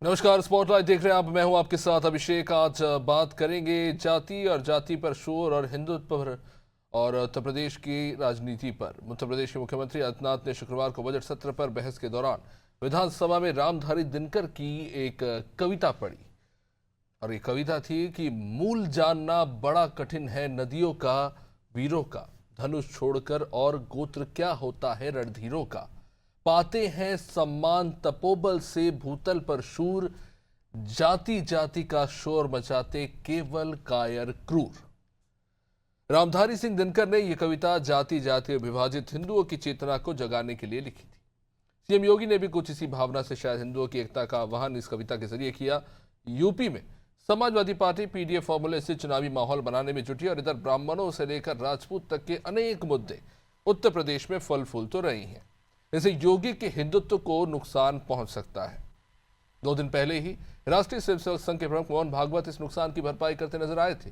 नमस्कार, स्पॉटलाइट देख रहे हैं आप। मैं हूं आपके साथ अभिषेक। आज बात करेंगे जाति और जाति पर शोर और हिंदुत्व पर और उत्तर प्रदेश की राजनीति पर। उत्तर प्रदेश के मुख्यमंत्री आदित्यनाथ ने शुक्रवार को बजट सत्र पर बहस के दौरान विधानसभा में रामधारी दिनकर की एक कविता पढ़ी और ये कविता थी कि मूल जानना बड़ा कठिन है नदियों का, वीरों का, धनुष छोड़कर और गोत्र क्या होता है रणधीरों का, पाते हैं सम्मान तपोबल से भूतल पर शूर, जाति जाति का शोर मचाते केवल कायर क्रूर। रामधारी सिंह दिनकर ने यह कविता जाति जाति और विभाजित हिंदुओं की चेतना को जगाने के लिए लिखी थी। सीएम योगी ने भी कुछ इसी भावना से शायद हिंदुओं की एकता का आह्वान इस कविता के जरिए किया। यूपी में समाजवादी पार्टी पीडीएफ फॉर्मूले से चुनावी माहौल बनाने में जुटी और इधर ब्राह्मणों से लेकर राजपूत तक के अनेक मुद्दे उत्तर प्रदेश में फल फूल तो रही हैं। इससे योगी के हिंदुत्व को नुकसान पहुंच सकता है। 2 दिन पहले ही राष्ट्रीय स्वयंसेवक संघ के प्रमुख मोहन भागवत इस नुकसान की भरपाई करते नजर आए थे।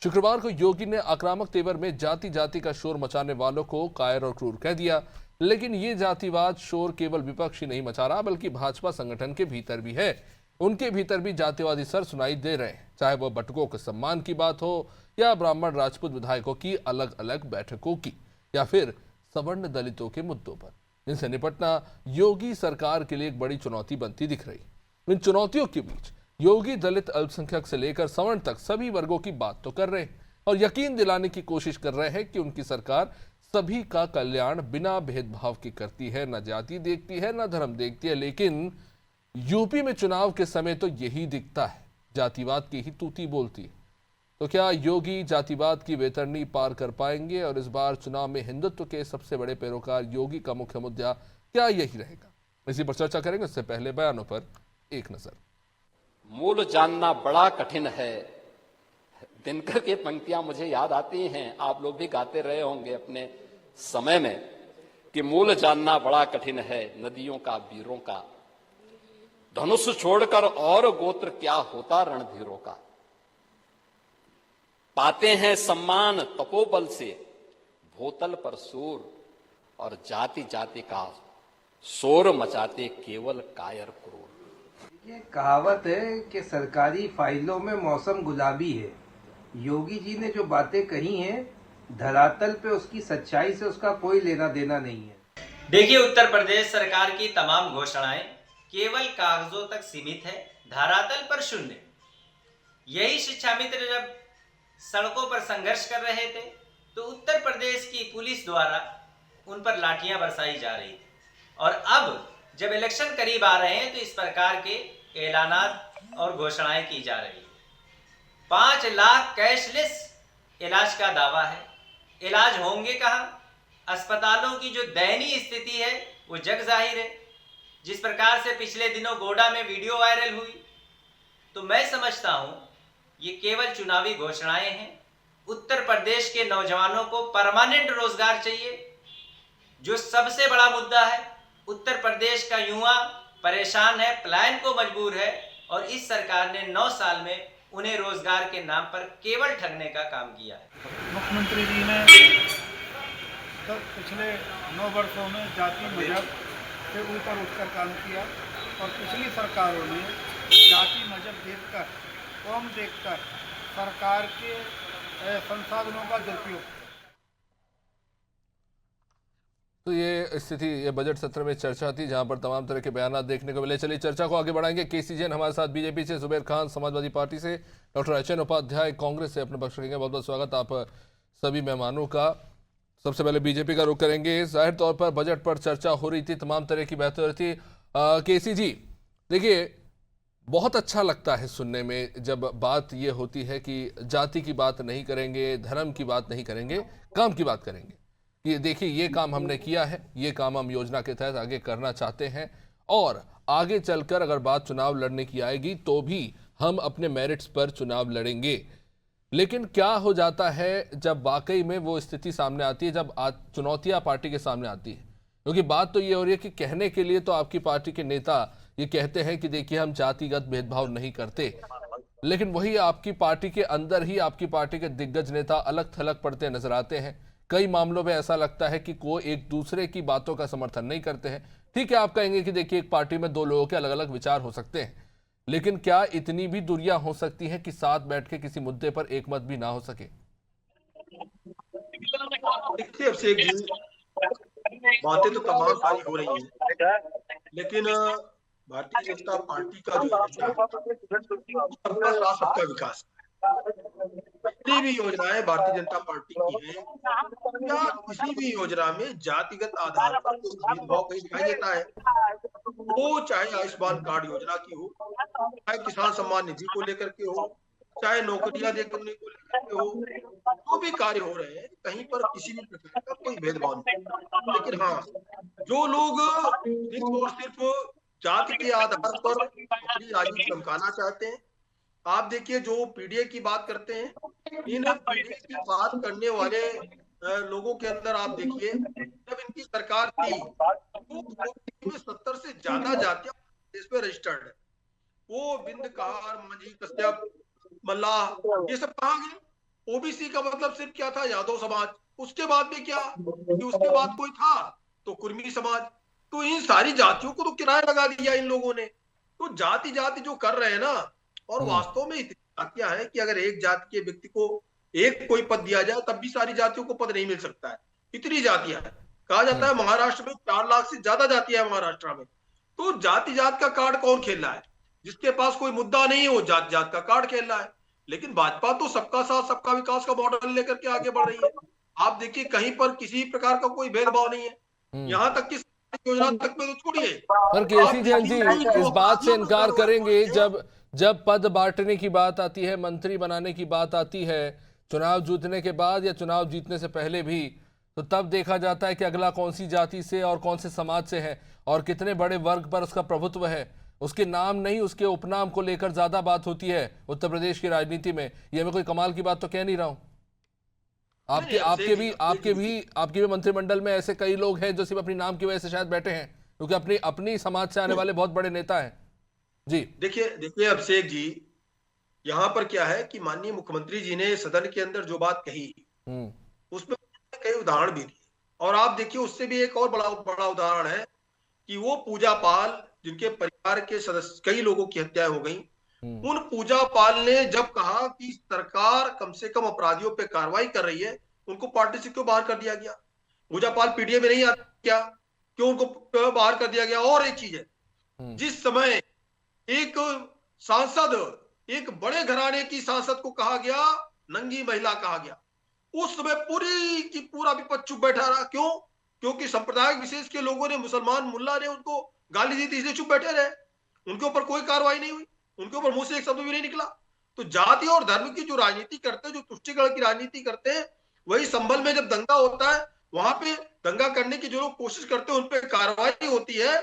शुक्रवार को योगी ने आक्रामक तेवर में जाति जाति का शोर मचाने वालों को कायर और क्रूर कह दिया। लेकिन ये जातिवाद शोर केवल विपक्ष ही नहीं मचा रहा बल्कि भाजपा संगठन के भीतर भी है। उनके भीतर भी जातिवादी सर सुनाई दे रहे हैं, चाहे वह बटुकों के सम्मान की बात हो या ब्राह्मण राजपूत विधायकों की अलग अलग बैठकों की या फिर सवर्ण दलितों के मुद्दों पर, जिनसे निपटना योगी सरकार के लिए एक बड़ी चुनौती बनती दिख रही। इन चुनौतियों के बीच योगी दलित, अल्पसंख्यक से लेकर सवर्ण तक सभी वर्गों की बात तो कर रहे हैं और यकीन दिलाने की कोशिश कर रहे हैं कि उनकी सरकार सभी का कल्याण बिना भेदभाव के करती है, न जाति देखती है न धर्म देखती है। लेकिन यूपी में चुनाव के समय तो यही दिखता है, जातिवाद की ही तूती बोलती है। तो क्या योगी जातिवाद की वैतरणी पार कर पाएंगे और इस बार चुनाव में हिंदुत्व के सबसे बड़े पैरोकार योगी का मुख्य मुद्दा क्या यही रहेगा? इसी पर चर्चा करेंगे। उससे पहले बयानों पर एक नजर। मूल जानना बड़ा कठिन है। दिनकर की पंक्तियां मुझे याद आती हैं, आप लोग भी गाते रहे होंगे अपने समय में कि मूल जानना बड़ा कठिन है नदियों का, वीरों का, धनुष छोड़कर और गोत्र क्या होता रणधीरों का, पाते हैं सम्मान तपोबल से भूतल पर सूर और जाति जाति का शोर मचाते केवल कायर क्रूर। ये कहावत है कि सरकारी फाइलों में मौसम गुलाबी है। योगी जी ने जो बातें कही हैं, धरातल पे उसकी सच्चाई से उसका कोई लेना देना नहीं है। देखिए, उत्तर प्रदेश सरकार की तमाम घोषणाएं केवल कागजों तक सीमित है, धरातल पर शून्य। यही शिक्षा मित्र जब सड़कों पर संघर्ष कर रहे थे तो उत्तर प्रदेश की पुलिस द्वारा उन पर लाठियां बरसाई जा रही थी और अब जब इलेक्शन करीब आ रहे हैं तो इस प्रकार के ऐलानात और घोषणाएं की जा रही है। 5 लाख कैशलेस इलाज का दावा है। इलाज होंगे कहां? अस्पतालों की जो दयनीय स्थिति है वो जग जाहिर है। जिस प्रकार से पिछले दिनों गोड्डा में वीडियो वायरल हुई, तो मैं समझता हूं ये केवल चुनावी घोषणाएं हैं। उत्तर प्रदेश के नौजवानों को परमानेंट रोजगार चाहिए। जो सबसे बड़ा मुद्दा है, उत्तर प्रदेश का युवा परेशान है, पलायन को मजबूर है और इस सरकार ने 9 साल में उन्हें रोजगार के नाम पर केवल ठगने का काम किया है। मुख्यमंत्री जी ने तो पिछले 9 वर्षों में जाति मजहब से ऊपर उठकर काम किया और पिछली सरकारों ने जाति मजहब देखकर, कौम देखकर सरकार के संसाधनों का दुरुपयोग। तो ये स्थिति ये बजट सत्र में चर्चा थी जहां पर तमाम तरह के बयान देखने को मिले। चलिए चर्चा को आगे बढ़ाएंगे। केसी जैन हमारे साथ बीजेपी से, जुबेर खान समाजवादी पार्टी से, डॉक्टर एचएन उपाध्याय कांग्रेस से अपने पक्ष रखेंगे। बहुत बहुत स्वागत आप सभी मेहमानों का। सबसे पहले बीजेपी का रुख करेंगे। जाहिर तौर पर बजट पर चर्चा हो रही थी, तमाम तरह की बातें हो रही थी। केसी जी, देखिए, बहुत अच्छा लगता है सुनने में जब बात ये होती है कि जाति की बात नहीं करेंगे, धर्म की बात नहीं करेंगे, काम की बात करेंगे कि देखिए ये काम हमने किया है, ये काम हम योजना के तहत आगे करना चाहते हैं और आगे चलकर अगर बात चुनाव लड़ने की आएगी तो भी हम अपने मेरिट्स पर चुनाव लड़ेंगे। लेकिन क्या हो जाता है जब वाकई में वो स्थिति सामने आती है, जब चुनौतियां पार्टी के सामने आती है? क्योंकि बात तो ये हो रही है कि कहने के लिए तो आपकी पार्टी के नेता ये कहते हैं कि देखिए हम जातिगत भेदभाव नहीं करते, लेकिन वही आपकी पार्टी के अंदर ही आपकी पार्टी के दिग्गज नेता अलग थलग पड़ते नजर आते हैं। कई मामलों में ऐसा लगता है कि कोई एक दूसरे की बातों का समर्थन नहीं करते हैं। ठीक है, आप कहेंगे कि देखिए एक पार्टी में 2 लोगों के अलग अलग विचार हो सकते हैं, लेकिन क्या इतनी भी दूरियां हो सकती हैं कि साथ बैठ के किसी मुद्दे पर एक मत भी ना हो सके? देखिए अभिषेक जी, बातें तो तमाम सारी हो रही हैं, लेकिन भारतीय जनता पार्टी का जो एजेंडा है, सबका साथ सबका विकास, जितनी भी योजनाएं भारतीय जनता पार्टी की हैं, या किसी भी योजना में जातिगत आधार पर कोई भेदभाव कहीं दिखाई देता है, वो चाहे आयुष्मान कार्ड योजना की हो, चाहे किसान सम्मान निधि को लेकर के हो, चाहे नौकरियां देने को लेकर के हो, जो भी कार्य हो रहे हैं कहीं पर किसी भी प्रकार का कोई भेदभाव नहीं। लेकिन हाँ, जो लोग सिर्फ और सिर्फ जाति के आधार पर अपनी राजनीति चमकाना चाहते हैं, आप देखिए जो पीडीए की बात करते हैं, इन पीडीए की बात करने वाले लोगों के अंदर आप देखिए, जब इनकी सरकार थी तो 70 से ज्यादा जातियां देश में रजिस्टर्ड है। वो बिंद कहार, मंझी, कश्यप, मल्लाह, ये सब कहाँ गए? ओबीसी का मतलब सिर्फ क्या था? यादव समाज। उसके बाद में क्या कि उसके बाद कोई था तो कुर्मी समाज। तो इन सारी जातियों को तो किराया लगा दिया इन लोगों ने। तो जाति जाति जो कर रहे हैं ना, और वास्तव में इतनी जातियां हैं कि अगर एक जाति के व्यक्ति को एक कोई पद दिया जाए तब भी सारी जातियों को पद नहीं मिल सकता है, इतनी जातियां हैं। कहा जाता है महाराष्ट्र में 4 लाख से ज्यादा जातियां हैं महाराष्ट्र में। तो जाति जात का कार्ड कौन खेल रहा है? जिसके पास कोई मुद्दा नहीं है वो जात जात का कार्ड खेल रहा है। लेकिन भाजपा तो सबका साथ सबका विकास का मॉडल लेकर के आगे बढ़ रही है। आप देखिए कहीं पर किसी प्रकार का कोई भेदभाव नहीं है, यहाँ तक कि योजना तक में तो छोड़िए। पर केसी जैन जी इस बात से इनकार करेंगे जब पद बांटने की बात आती है, मंत्री बनाने की बात आती है, चुनाव जीतने के बाद या चुनाव जीतने से पहले भी, तो तब देखा जाता है कि अगला कौन सी जाति से और कौन से समाज से है और कितने बड़े वर्ग पर उसका प्रभुत्व है। उसके नाम नहीं, उसके उपनाम को लेकर ज्यादा बात होती है उत्तर प्रदेश की राजनीति में। ये मैं कोई कमाल की बात तो कह नहीं रहा हूं। आपके भी मंत्रिमंडल में ऐसे कई लोग हैं जो सिर्फ अपनी नाम की वजह से शायद बैठे हैं, क्योंकि अपनी समाज से आने वाले बहुत बड़े नेता हैं। जी देखिए अभिषेक जी, यहाँ पर क्या है कि माननीय मुख्यमंत्री जी ने सदन के अंदर जो बात कही उसमें कई उदाहरण भी दिए, और आप देखिए उससे भी एक और बड़ा उदाहरण है कि वो पूजा पाल जिनके परिवार के सदस्य कई लोगों की हत्याएं हो गई, उन पूजा पाल ने जब कहा कि सरकार कम से कम अपराधियों पे कार्रवाई कर रही है, उनको पार्टी से क्यों बाहर कर दिया गया? पूजा पाल पीडीए में नहीं आती क्या? क्यों उनको बाहर कर दिया गया? और एक चीज है, जिस समय एक सांसद, एक बड़े घराने की सांसद को कहा गया नंगी महिला कहा गया, उस समय पूरी की पूरा विपक्ष चुप बैठा रहा। क्यों? क्योंकि संप्रदाय विशेष के लोगों ने, मुसलमान मुल्ला ने उनको गाली दी थी, इसलिए चुप बैठे रहे। उनके ऊपर कोई कार्रवाई नहीं हुई, उनके ऊपर मुंह से एक शब्द भी नहीं निकला। तो जाति और धर्म की जो राजनीति करते हैं, जो तुष्टिकरण की राजनीति करते हैं, वही संभल में जब दंगा होता है, वहां पे दंगा करने की जो लोग कोशिश करते हैं उन पर कार्रवाई होती है।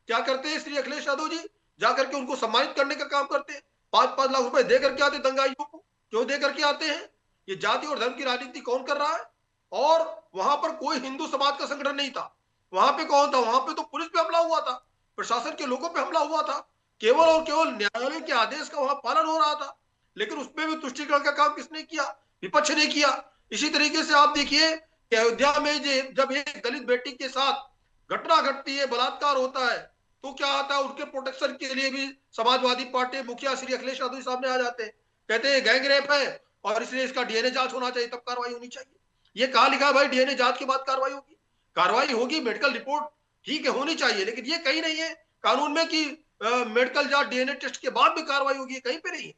क्या करते हैं श्री अखिलेश यादव जी? जाकर के उनको सम्मानित करने का काम करते हैं, 5-5 लाख रुपए दे करके आते दंगाइयों को। क्यों दे करके आते हैं? ये जाति और धर्म की राजनीति कौन कर रहा है? और वहां पर कोई हिंदू समाज का संगठन नहीं था। वहां पे कौन था? वहां पे तो पुलिस पे हमला हुआ था, प्रशासन के लोगों पे हमला हुआ था, केवल और केवल न्यायालय के आदेश का वहां पालन हो रहा था। लेकिन उसमें भी तुष्टिकरण का काम किसने किया? विपक्ष ने किया। इसी तरीके से आप देखिए कि अयोध्या में जब एक दलित बेटी के साथ घटना घटती है, बलात्कार होता है, तो क्या आता है? उनके प्रोटेक्शन के लिए भी समाजवादी पार्टी मुखिया श्री अखिलेश यादव सामने आ जाते हैं, कहते हैं गैंग रेप है और इसलिए इसका डीएनए जांच होना चाहिए, तब कार्रवाई होनी चाहिए। ये कहा लिखा है भाई डीएनए जांच के बाद कार्रवाई होगी? कार्रवाई होगी, मेडिकल रिपोर्ट ठीक है होनी चाहिए, लेकिन ये कहीं नहीं है कानून में कि मेडिकल जांच डीएनए टेस्ट के बाद भी कार्रवाई होगी, कहीं पे नहीं है।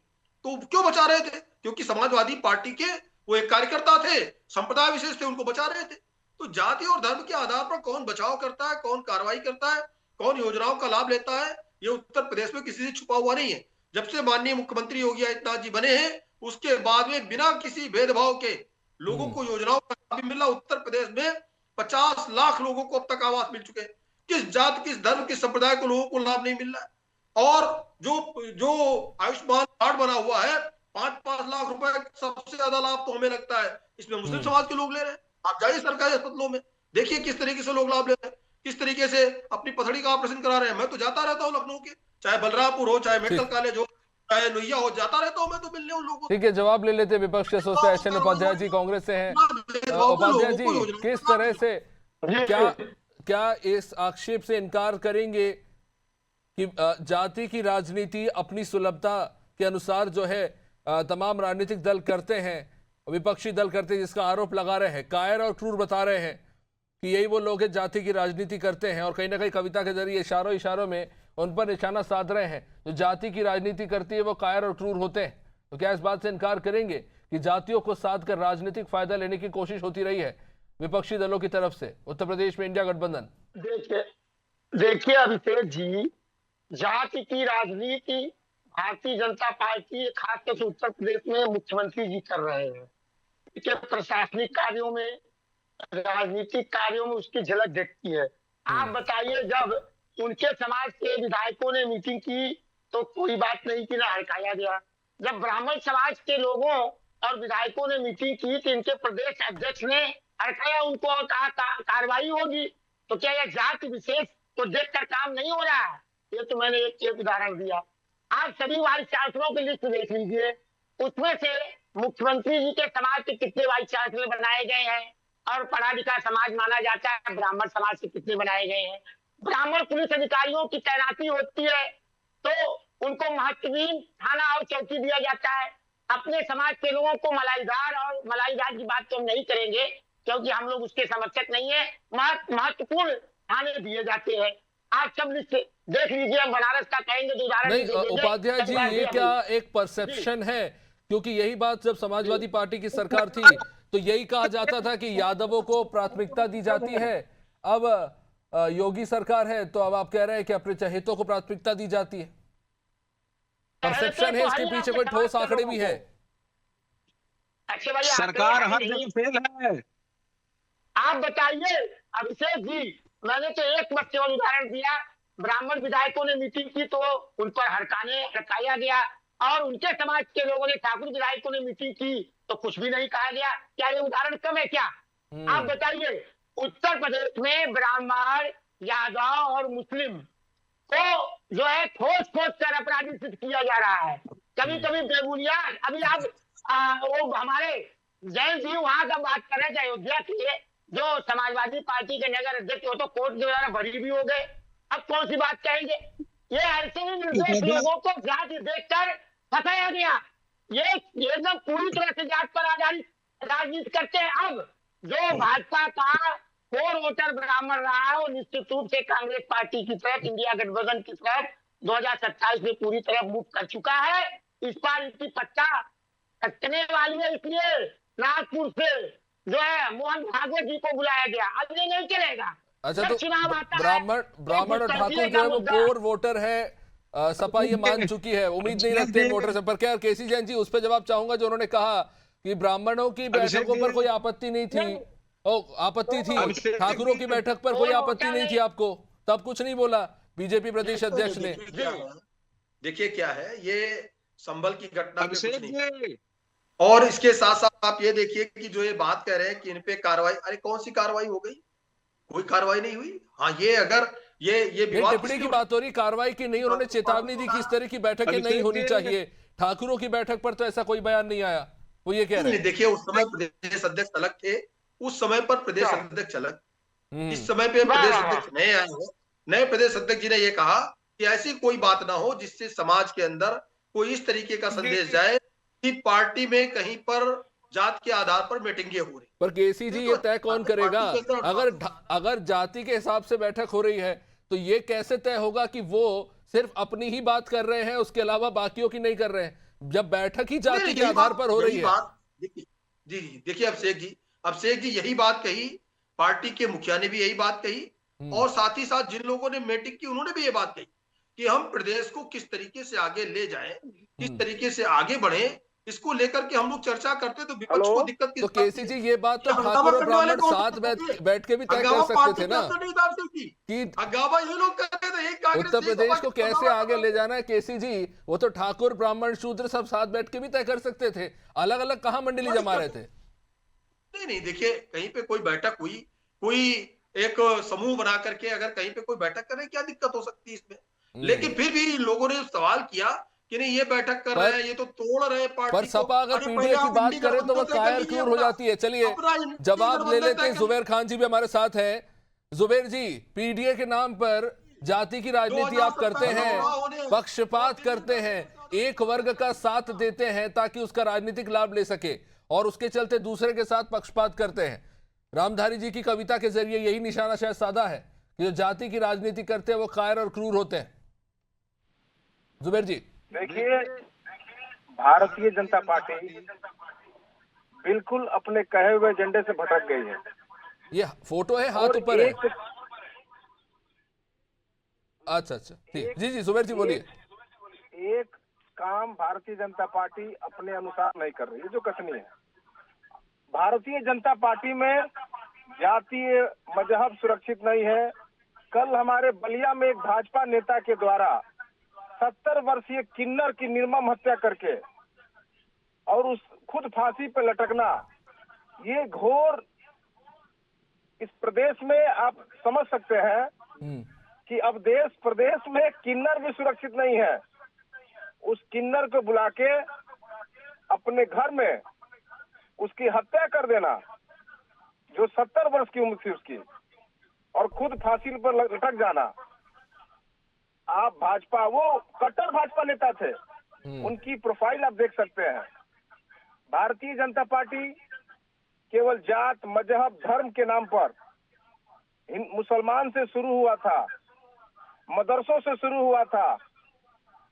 तो क्यों बचा रहे थे? क्योंकि समाजवादी पार्टी के वो एक कार्यकर्ता थे, संप्रदाय विशेष थे, उनको बचा रहे थे। तो जाति और धर्म के आधार पर कौन बचाव करता है, कौन कार्रवाई करता है, कौन योजनाओं का लाभ लेता है, ये उत्तर प्रदेश में किसी से छुपा हुआ नहीं है। जब से माननीय मुख्यमंत्री योगी आदित्यनाथ जी बने हैं, उसके बाद में बिना किसी भेदभाव के लोगों को योजनाओं का लाभ मिल रहा। उत्तर प्रदेश में 50 लाख लोगों को अब तक आवास मिल चुके हैं। किस जात, किस धर्म, किस संप्रदाय को लोगों को लाभ नहीं मिल रहा है? और जो आयुष्मान कार्ड बना हुआ है, 5-5 लाख रुपए, सबसे ज्यादा लाभ तो हमें लगता है इसमें मुस्लिम समाज के लोग ले रहे हैं। आप जाइए सरकारी अस्पतालों में, देखिए किस तरीके से लोग लाभ ले रहे हैं, किस तरीके से अपनी पथड़ी का ऑपरेशन करा रहे हैं। मैं तो जाता रहता हूँ लखनऊ के, चाहे बलरामपुर हो, चाहे मेडिकल कॉलेज हो, चाहे लोहिया हो, जाता रहता हूँ मैं तो मिलने उन लोगों। ठीक है, जवाब ले लेते विपक्ष के सदस्य एस.एन. उपाध्याय जी कांग्रेस से हैं। उपाध्याय जी, किस तरह से क्या इस आक्षेप से इनकार करेंगे कि जाति की राजनीति अपनी सुलभता के अनुसार जो है तमाम राजनीतिक दल करते हैं, विपक्षी दल करते हैं, जिसका आरोप लगा रहे हैं, कायर और क्रूर बता रहे हैं कि यही वो लोग हैं जाति की राजनीति करते हैं, और कहीं ना कहीं कविता के जरिए इशारों में उन पर निशाना साध रहे हैं। जो जाति की राजनीति करती है वो कायर और क्रूर होते हैं। तो क्या इस बात से इनकार करेंगे कि जातियों को साध कर राजनीतिक फायदा लेने की कोशिश होती रही है विपक्षी दलों की तरफ से उत्तर प्रदेश में इंडिया गठबंधन? देखिए अभिषेक जी, जाति की राजनीति भारतीय जनता पार्टी खासतौर से उत्तर प्रदेश में मुख्यमंत्री जी कर रहे हैं। इसके प्रशासनिक कार्यों में, राजनीतिक कार्यों में उसकी झलक दिखती है। आप बताइए, जब उनके समाज के विधायकों ने मीटिंग की तो कोई बात नहीं की, ना हड़काया गया। जब ब्राह्मण समाज के लोगों और विधायकों ने मीटिंग की तो इनके प्रदेश अध्यक्ष ने हड़काया उनको और कहा कार्रवाई होगी। तो क्या यह जाति विशेष को देखकर काम नहीं हो रहा है? ये तो मैंने एक उदाहरण दिया। आप सभी वाइस चांसलरों की लिस्ट देख लीजिए, उसमें से मुख्यमंत्री जी के समाज के कितने वाइस चांसलर बनाए गए हैं, और पढ़ा लिखा समाज माना जाता है ब्राह्मण समाज से कितने बनाए गए हैं। ब्राह्मण पुलिस अधिकारियों की तैनाती होती है तो उनको महत्वहीन थाना और चौकी दिया जाता है। अपने समाज के लोगों को मलाईदार की बात तो हम नहीं करेंगे क्योंकि हम लोग उसके समर्थक नहीं है, महत्वपूर्ण थाने दिए जाते हैं। आप सब लिस्ट देख लीजिए, हम बनारस का कहेंगे तो उदाहरण नहीं उपाध्याय जी, ये क्या एक परसेप्शन है? क्योंकि यही बात जब समाजवादी पार्टी की सरकार थी तो यही कहा जाता था कि यादवों को प्राथमिकता दी जाती है। अब योगी सरकार है तो अब आप कह रहे हैं कि अपने चहेतों को प्राथमिकता दी जाती है। परसेप्शन है, इसके पीछे कोई ठोस आंकड़े भी है? सरकार हर जगह फेल है। आप बताइए अभिषेक जी, मैंने तो एक बस केवल उदाहरण दिया। ब्राह्मण विधायकों ने मीटिंग की तो उन पर हड़काया गया, और उनके समाज के लोगों ने, ठाकुर विधायकों ने मीटिंग की तो कुछ भी नहीं कहा गया। क्या ये उदाहरण कम है क्या? आप बताइए, उत्तर प्रदेश में ब्राह्मण, यादव और मुस्लिम को जो है ठोस कर अपराधी सिद्ध किया जा रहा है। कभी कभी बेबुनियाद, अभी आप वो हमारे जैन जी वहां का बात कर रहे थे, अयोध्या के जो समाजवादी पार्टी के नगर अध्यक्ष, वो तो कोर्ट द्वारा बरी भी हो गए। अब कौन सी बात कहेंगे? ये ऐसे ही निर्दोष लोगों को जाति देखकर फंसाया गया। ये एकदम पूरी तरह से जात पर आधारित राजनीति करते हैं। अब जो भाजपा का कोर वोटर ब्राह्मण रहा है वो निश्चित रूप से कांग्रेस पार्टी की तरफ, इंडिया गठबंधन की तरफ 2027 में पूरी तरह मूव कर चुका है। इस बार इनकी पत्ता कटने वाली है, इसलिए नागपुर से जो है मोहन भागवत जी को बुलाया गया। अब ये नहीं चलेगा। अच्छा, तो ब्राह्मण और ठाकुर जो है वो कोर वोटर है, सपा ये मान चुकी है, उम्मीद नहीं रखते वोटर से। पर क्या केसी जैन जी, उस पर जवाब चाहूंगा जो उन्होंने कहा कि ब्राह्मणों की बैठकों पर कोई आपत्ति नहीं थी, आपत्ति थी, ठाकुरों की बैठक पर कोई आपत्ति नहीं थी आपको, तब कुछ नहीं बोला बीजेपी प्रदेश अध्यक्ष ने। देखिए क्या है, ये संभल की घटना पे कुछ नहीं, और इसके साथ साथ आप ये देखिए कि जो ये बात कह रहे हैं कि इन पे कार्रवाई, अरे कौन सी कार्रवाई हो गई? कोई कार्रवाई नहीं हुई। हाँ, ये अगर ये टिप्पणी की बात हो रही, कार्रवाई की नहीं। उन्होंने चेतावनी दी कि इस तरह की बैठकें नहीं होनी चाहिए। ठाकुरों की बैठक पर तो ऐसा कोई बयान नहीं आया, वो ये कह रहे हैं। देखिए, उस समय प्रदेश अध्यक्ष अलग थे, उस समय पर प्रदेश अध्यक्ष अलग, इस समय पे प्रदेश अध्यक्ष नए आए हैं। नए प्रदेश अध्यक्ष जी ने ये कहा कि ऐसी कोई बात ना हो जिससे समाज के अंदर कोई इस तरीके का संदेश जाए कि पार्टी में कहीं पर जात के आधार पर मीटिंगें हो रही। पर केसी जी, ये तय कौन करेगा? अगर जाति के हिसाब से बैठक हो रही है तो ये कैसे तय होगा कि वो सिर्फ अपनी ही बात कर रहे हैं, उसके अलावा बाकियों की नहीं कर रहे हैं, जब बैठक ही जाति के आधार पर हो रही है? जी देखिए, अभिषेक जी यही बात कही, पार्टी के मुखिया ने भी यही बात कही, और साथ ही साथ जिन लोगों ने मीटिंग की उन्होंने भी ये बात कही कि हम प्रदेश को किस तरीके से आगे ले जाएं, किस तरीके से आगे बढ़े, इसको लेकर के हम लोग चर्चा करते तो विपक्ष को दिक्कत तो केसी जी, ये बात तो ठाकुर और ब्राह्मण साथ बैठ के भी तय कर सकते थे ना कि ये लोग करते थे। उत्तर प्रदेश को कैसे आगे ले जाना है केसी जी, वो तो ठाकुर ब्राह्मण शूद्र सब साथ बैठ के भी तय कर सकते थे। अलग अलग कहाँ मंडली जमा रहे थे? नहीं, देखिए, कहीं पे कोई बैठक हुई, कोई एक समूह बना करके अगर कहीं पे कोई बैठक करे, क्या दिक्कत हो सकती है इसमें? लेकिन फिर भी लोगों ने सवाल किया कि नहीं, ये बैठक कर रहे हैं, ये तो तोड़ रहे हैं पार्टी पर सपा अगर पीडीए की बात करे तो वो कायर क्रूर हो जाती है। चलिए जवाब ले लेते हैं, जुबैर खान जी भी हमारे साथ हैं। जुबैर जी, पीडीए के नाम पर जाति की राजनीति आप करते हैं, पक्षपात करते हैं, एक वर्ग का साथ देते हैं ताकि उसका राजनीतिक लाभ ले सके, और उसके चलते दूसरे के साथ पक्षपात करते हैं। रामधारी जी की कविता के जरिए यही निशाना शायद साधा है कि जो जाति की राजनीति करते हैं वो कायर और क्रूर होते हैं। जुबेर जी, देखिए, भारतीय जनता पार्टी बिल्कुल अपने कहे हुए एजेंडे से भटक गई है। ये फोटो है, हाथ ऊपर है। अच्छा, ठीक, जी जुबेर जी बोलिए। एक काम भारतीय जनता पार्टी अपने अनुसार नहीं कर रही है, जो कथनी है। भारतीय जनता पार्टी में जातीय मजहब सुरक्षित नहीं है। कल हमारे बलिया में एक भाजपा नेता के द्वारा 70 वर्षीय किन्नर की निर्मम हत्या करके और उस खुद फांसी पे लटकना, ये घोर, इस प्रदेश में आप समझ सकते हैं कि अब देश प्रदेश में किन्नर भी सुरक्षित नहीं है। उस किन्नर को बुला के अपने घर में उसकी हत्या कर देना, जो 70 वर्ष की उम्र थी उसकी, और खुद फांसी पर लटक जाना। आप भाजपा, वो कट्टर भाजपा नेता थे, उनकी प्रोफाइल आप देख सकते हैं। भारतीय जनता पार्टी केवल जात, मजहब, धर्म के नाम पर मुसलमान से शुरू हुआ था, मदरसों से शुरू हुआ था,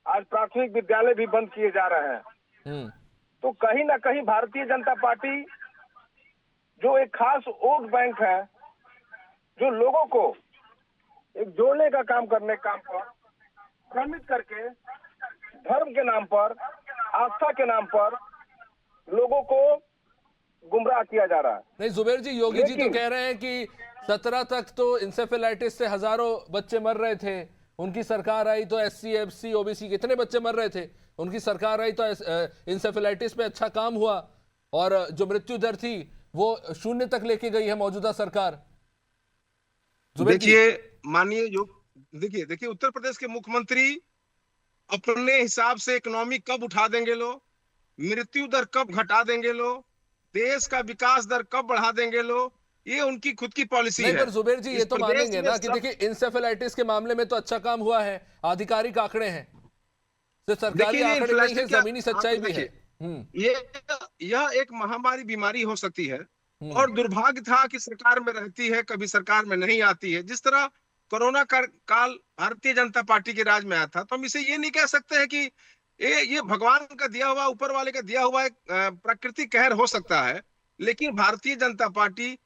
आज प्राथमिक विद्यालय भी बंद किए जा रहे हैं। तो कहीं ना कहीं भारतीय जनता पार्टी जो एक खास वोट बैंक है, जो लोगों को एक जोड़ने का काम करने काम पर भ्रमित करके धर्म के नाम पर, आस्था के नाम पर लोगों को गुमराह किया जा रहा है। नहीं जुबेर जी, योगी जी तो कह रहे हैं कि 17 तक तो इंसेफेलाइटिस से हजारों बच्चे मर रहे थे, उनकी सरकार आई तो SC, FC, OBC कितने बच्चे मर रहे थे, उनकी सरकार आई तो इंसेफेलाइटिस पे अच्छा काम हुआ, और जो मृत्यु दर थी वो 0 तक लेके गई है मौजूदा सरकार। देखिए माननीय देखिए उत्तर प्रदेश के मुख्यमंत्री अपने हिसाब से इकोनॉमी कब उठा देंगे लो, मृत्यु दर कब घटा देंगे लो, देश का विकास दर कब बढ़ा देंगे लो, ये उनकी खुद की पॉलिसी है। पर जुबेर जी ये तो मानेंगे ना कि देखिए इंसेफेलाइटिस के मामले में तो अच्छा काम हुआ है, आधिकारिक आंकड़े हैं, सिर्फ सरकारी आंकड़े नहीं है, जमीनी सच्चाई भी है। यह एक महामारी बीमारी हो सकती है, और दुर्भाग्य था कि सरकार में रहती है, कभी सरकार में नहीं आती है। जिस तरह कोरोना काल भारतीय जनता पार्टी के राज में आया था, तो हम इसे ये नहीं कह सकते हैं कि ये भगवान का दिया हुआ, ऊपर वाले का दिया हुआ एक प्राकृतिक कहर हो सकता है। लेकिन भारतीय जनता पार्टी,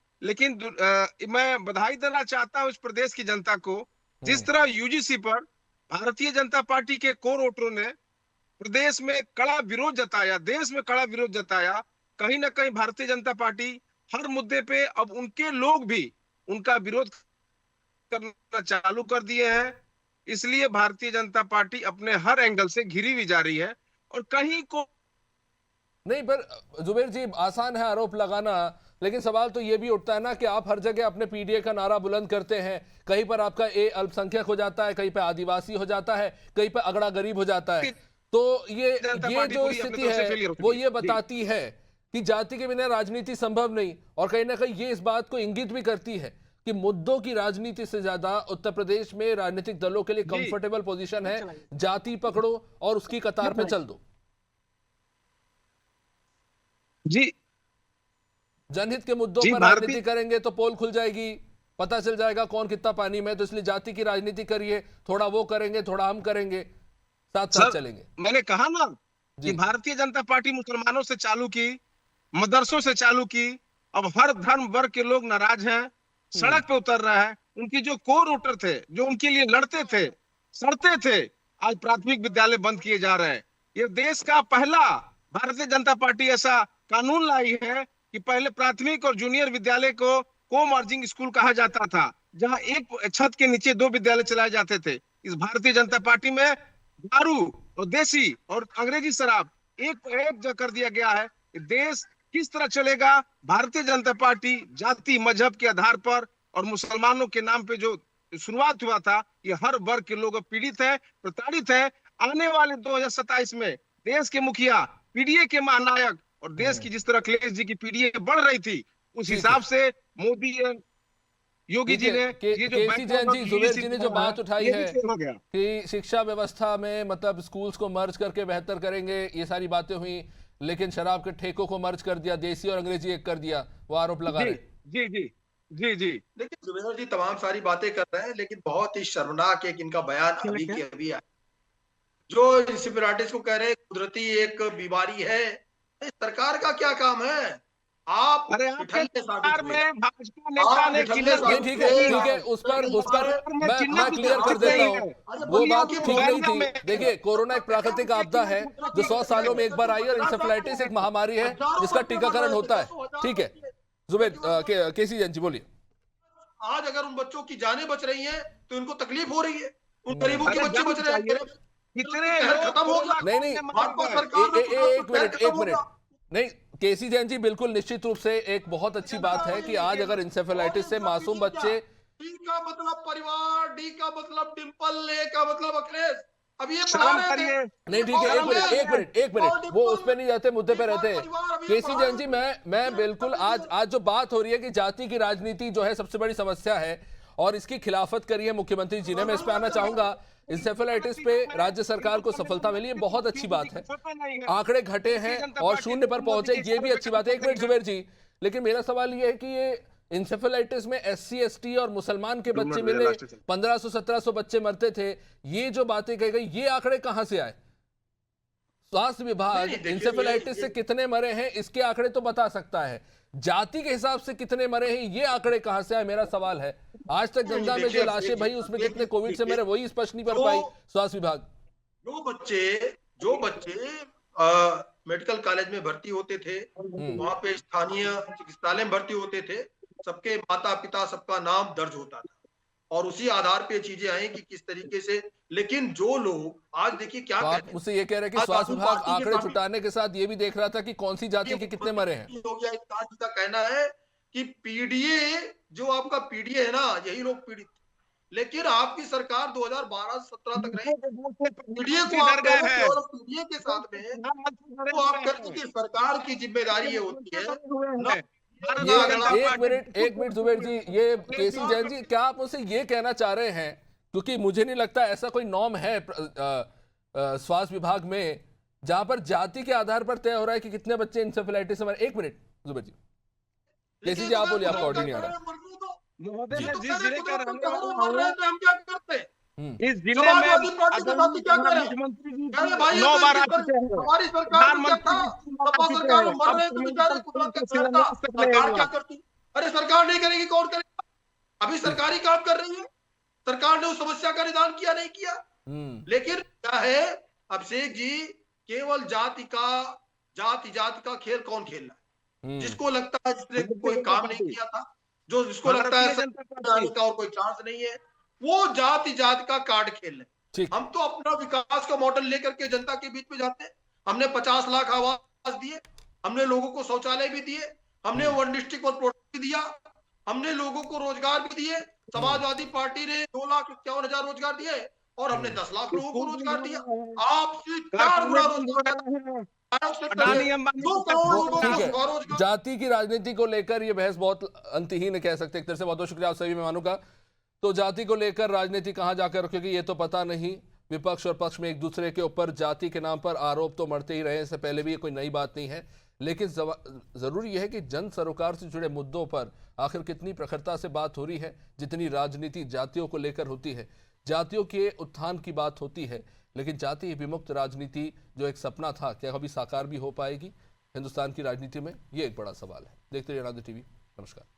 मैं बधाई देना चाहता हूं इस प्रदेश की जनता को, जिस तरह UGC पर भारतीय जनता पार्टी के कोर वोटरों ने प्रदेश में कड़ा विरोध जताया, देश में कड़ा विरोध जताया। कहीं ना कहीं भारतीय जनता पार्टी हर मुद्दे पे अब उनके लोग भी उनका विरोध करना चालू कर दिए हैं। इसलिए भारतीय जनता पार्टी अपने हर एंगल से घिरी हुई जा रही है, और कहीं को नहीं। पर जुबेर जी आसान है आरोप लगाना, लेकिन सवाल तो ये भी उठता है ना कि आप हर जगह अपने PDA का नारा बुलंद करते हैं, कहीं पर आपका अल्पसंख्यक हो जाता है, कहीं पर आदिवासी हो जाता है, कहीं पर अगड़ा गरीब हो जाता है। तो ये जो स्थिति है वो ये बताती है कि जाति के बिना राजनीति संभव नहीं, और कहीं ना कहीं ये इस बात को इंगित भी करती है कि मुद्दों की राजनीति से ज्यादा उत्तर प्रदेश में राजनीतिक दलों के लिए कंफर्टेबल पोजीशन है, जाति पकड़ो और उसकी कतार पे चल दो। जी, जनहित के मुद्दों पर राजनीति करेंगे तो पोल खुल जाएगी, पता चल जाएगा कौन कितना पानी में, तो इसलिए जाति की राजनीति करिए, थोड़ा वो करेंगे, थोड़ा हम करेंगे, साथ साथ चलेंगे। मैंने कहा ना कि भारतीय जनता पार्टी मुसलमानों से चालू की, मदरसों से चालू की, अब हर धर्म वर्ग के लोग नाराज हैं, सड़क पे उतर रहा है। उनकी जो कोर वोटर थे, जो उनके लिए लड़ते थे, सड़ते थे, आज प्राथमिक विद्यालय बंद किए जा रहे हैं। ये देश का पहला भारतीय जनता पार्टी ऐसा कानून लाई है कि पहले प्राथमिक और जूनियर विद्यालय को को-मर्जिंग स्कूल कहा जाता था, जहां एक छत के नीचे 2 विद्यालय चलाए जाते थे। इस भारतीय जनता पार्टी में दारू और देसी और अंग्रेजी शराब एक कर दिया गया है। देश किस तरह चलेगा? भारतीय जनता पार्टी जाति मजहब के आधार पर और मुसलमानों के नाम पे जो शुरुआत हुआ था, ये हर वर्ग के लोग पीड़ित है, प्रताड़ित है। आने वाले 2027 में देश के मुखिया, PDA के महानायक, और देश की जिस तरह अखिलेश जी की PDA बढ़ रही थी, उस हिसाब से मोदी योगी जी ने ये जो केसी जैन जी, जुबेर जी ने जो बात उठाई है हो गया कि शिक्षा व्यवस्था में मतलब स्कूल्स को मर्ज करके बेहतर करेंगे, ये सारी बातें हुई, लेकिन शराब के ठेकों को मर्ज कर दिया, देसी और अंग्रेजी एक कर दिया, वो आरोप लगा रहे। जी जी जी जी। देखिए जुबेर जी तमाम सारी बातें कर रहे हैं, लेकिन बहुत ही शर्मनाक एक इनका बयान अभी के अभी आया, जो इंसेफेलाइटिस को कह रहे हैं कुदरती एक बीमारी है। सरकार का क्या काम है? आप अरे आपके सरकार में भाजपा नेता ने नहीं, ठीक है, उस पर मैं क्लियर कर देता हूँ, वो बात ठीक नहीं थी। देखिए, कोरोना एक प्राकृतिक आपदा है जो 100 सालों में एक बार आई, और इंसेफेलाइटिस एक महामारी है जिसका टीकाकरण होता है। ठीक है जुबेर, केसी जैन जी बोलिए। आज अगर उन बच्चों की जानें बच रही हैं तो इनको तकलीफ हो रही है, उन गरीबों के बच्चे बच रहे हैं, कितने खत्म हो गया। नहीं, एक मिनट, नहीं केसी जैन जी, बिल्कुल निश्चित रूप से एक बहुत अच्छी बात है कि आज अगर इंसेफेलाइटिस से मासूम बच्चे, डी का मतलब परिवार, डी का मतलब डिंपल, ए का मतलब अखिलेश, अब ये नहीं ठीक है, एक मिनट, वो उस पे नहीं जाते, मुद्दे पे रहते हैं। केसी जैन जी, मैं बिल्कुल आज जो बात हो रही है कि जाति की राजनीति जो है सबसे बड़ी समस्या है और इसकी खिलाफत करी है मुख्यमंत्री जी ने, मैं इस पे आना चाहूंगा। इंसेफेलाइटिस पे राज्य सरकार को सफलता मिली है, बहुत अच्छी बात है, आंकड़े घटे हैं और शून्य पर पहुंचे, ये भी अच्छी बात है। एक मिनट जुबेर जी, लेकिन मेरा सवाल ये है कि ये इंसेफेलाइटिस में SC ST और मुसलमान के बच्चे मिले, 1500-1700 बच्चे मरते थे, ये जो बातें कही गई, ये आंकड़े कहां से आए? स्वास्थ्य विभाग इंसेफेलाइटिस से कितने मरे हैं इसके आंकड़े तो बता सकता है, जाति के हिसाब से कितने मरे हैं ये आंकड़े कहां से आए, मेरा सवाल है। आज तक गंगा में जो लाशें भाई उसमें कितने कोविड से मरे वही स्पष्ट नहीं कर पाई स्वास्थ्य विभाग। जो बच्चे मेडिकल कॉलेज में भर्ती होते थे, वहां पे स्थानीय चिकित्सालय में भर्ती होते थे, सबके माता पिता सबका नाम दर्ज होता था और उसी आधार पे चीजें आई कि किस तरीके से। लेकिन जो लोग आज देखिए क्या कहते हैं, मुझसे ये कह रहे हैं कि स्वास्थ्य विभाग आंकड़े जुटाने के साथ ये भी देख रहा था कि कौन सी जाति के कितने मरे हैं। का कहना है कि पीडीए, जो आपका पीडीए है ना, यही लोग पीड़ित, लेकिन आपकी सरकार 2012-17 तक रही, पीडीए को आप पीडीए के साथ में तो आप कहते कि सरकार की जिम्मेदारी ये होती है। एक मिनट जुबेर जी, ये केसी जैन जी, क्या आप मुझसे ये कहना चाह रहे हैं, क्योंकि मुझे नहीं लगता ऐसा कोई नॉर्म है स्वास्थ्य विभाग में जहां पर जाति के आधार पर तय हो रहा है कि कितने बच्चे इंसेफेलाइटिस से मरे। एक मिनट जुबेर जी, केसी जी आप बोलिए, आपका ऑर्डर नहीं आ रहा। जिस जिले का हम क्या करते हैं इस जिले में मुख्यमंत्री जी 9 बार हमारी सरकार क्या करती? अरे सरकार नहीं करेगी, कौन करेगा? अभी सरकारी काम कर रही है, सरकार ने उस समस्या का निदान किया नहीं किया। लेकिन क्या है अभिषेक जी, केवल जाति का खेल कौन खेल रहा है? जिसको लगता है जिसने कोई काम नहीं किया था, जो जिसको लगता है का और कोई चांस नहीं है, वो जाति का कार्ड खेल रहे। हम तो अपना विकास का मॉडल लेकर के जनता के बीच में जाते हैं। हमने 50 लाख आवास दिए, हमने लोगों को शौचालय भी दिए, हमने 1 डिस्ट्रिक्ट और प्रोडक्ट भी दिया, हमने लोगों को रोजगार भी दिए। समाजवादी पार्टी ने 2,51,000 रोजगार दिए और हमने 10 लाख लोगों को रोजगार दिया। आपसे 4 गुना रोजगार। जाति की राजनीति को लेकर यह बहस बहुत अंतहीन कह सकते, एक तरह से। बहुत बहुत शुक्रिया आप सभी मेहमानों का। तो जाति को लेकर राजनीति कहां जाकर रखेगी ये तो पता नहीं, विपक्ष और पक्ष में एक दूसरे के ऊपर जाति के नाम पर आरोप तो मरते ही रहे, इससे पहले भी ये कोई नई बात नहीं है। लेकिन जरूरी यह है कि जन सरोकार से जुड़े मुद्दों पर आखिर कितनी प्रखरता से बात हो रही है, जितनी राजनीति जातियों को लेकर होती है, जातियों के उत्थान की बात होती है, लेकिन जाति विमुक्त राजनीति जो एक सपना था, क्या कभी साकार भी हो पाएगी हिंदुस्तान की राजनीति में? ये एक बड़ा सवाल है। देखते रहिए अनादि टीवी। नमस्कार।